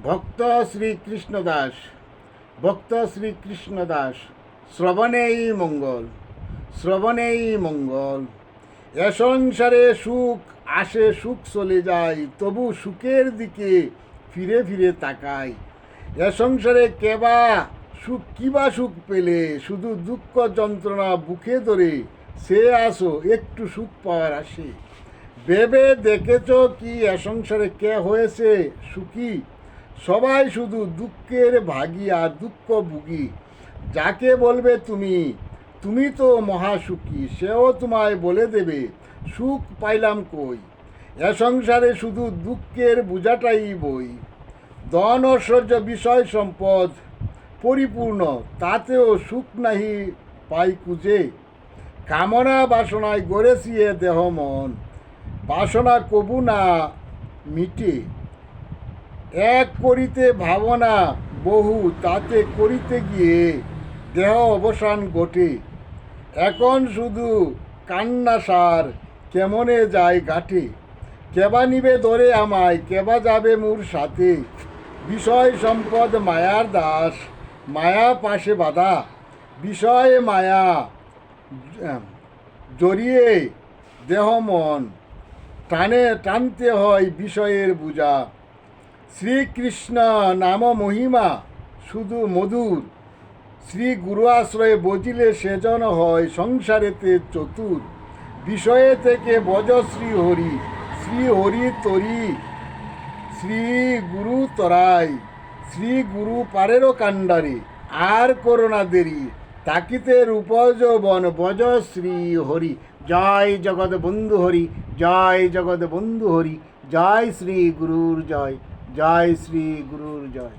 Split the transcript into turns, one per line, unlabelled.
ভক্ত শ্রীকৃষ্ণ দাস ভক্ত শ্রীকৃষ্ণ দাস শ্রবণেই মঙ্গল, শ্রবণেই মঙ্গল। এ সংসারে সুখ আসে, সুখ চলে যায়, তবু সুখের দিকে ফিরে ফিরে তাকাই। এ সংসারে কেবা সুখ, কিবা সুখ পেলে, শুধু দুঃখ যন্ত্রণা বুকে ধরে সে আসো একটু সুখ পাওয়ার আসে। ভেবে দেখেছ কি এ সংসারে কে হয়েছে সুখী? সবাই শুধু দুঃখের ভাগী আর দুঃখ ভুগি। যাকে বলবে তুমি তুমি তো মহাসুখী, সেও তোমায় বলে দেবে সুখ পাইলাম কই। এ সংসারে শুধু দুঃখের বোঝাটাই বই। ধন ঐশ্বর্য বিষয় সম্পদ পরিপূর্ণ, তাতেও সুখ নাহি পাই খুঁজে। কামনা বাসনায় গড়েছি এ দেহ মন, বাসনা কবু না মিটে। এক করিতে ভাবনা বহু, তাতে করিতে গিয়ে দেহ অবসান ঘটে। এখন শুধু কান্না সার কেমনে যায় ঘাটে। কেবা নিবে ধরে আমায়, কেবা যাবে মোর সাথে। বিষয় সম্পদ মায়ার দাস, মায়া পাশে বাধা। বিষয়ে মায়া জড়িয়ে দেহ মন, টানতে হয় বিষয়ের বোঝা। শ্রীকৃষ্ণ নাম মহিমা শুধু মধুর, শ্রী গুরু আশ্রয়ে বজিলে সেজন হয় সংসারেতে চতুর। বিষয়ে থেকে বজ শ্রী হরি, শ্রী হরি তরি, শ্রী গুরু তরাই, শ্রী গুরু পারেরও কাণ্ডারে। আর করোনা দেরি, তাকিতে রূপ যৌবন, বজ শ্রী হরি। জয় জগৎ বন্ধু হরি, জয় জগৎ বন্ধু হরি, জয় শ্রী গুরুর জয়, জয় শ্রী গুরুর জয়।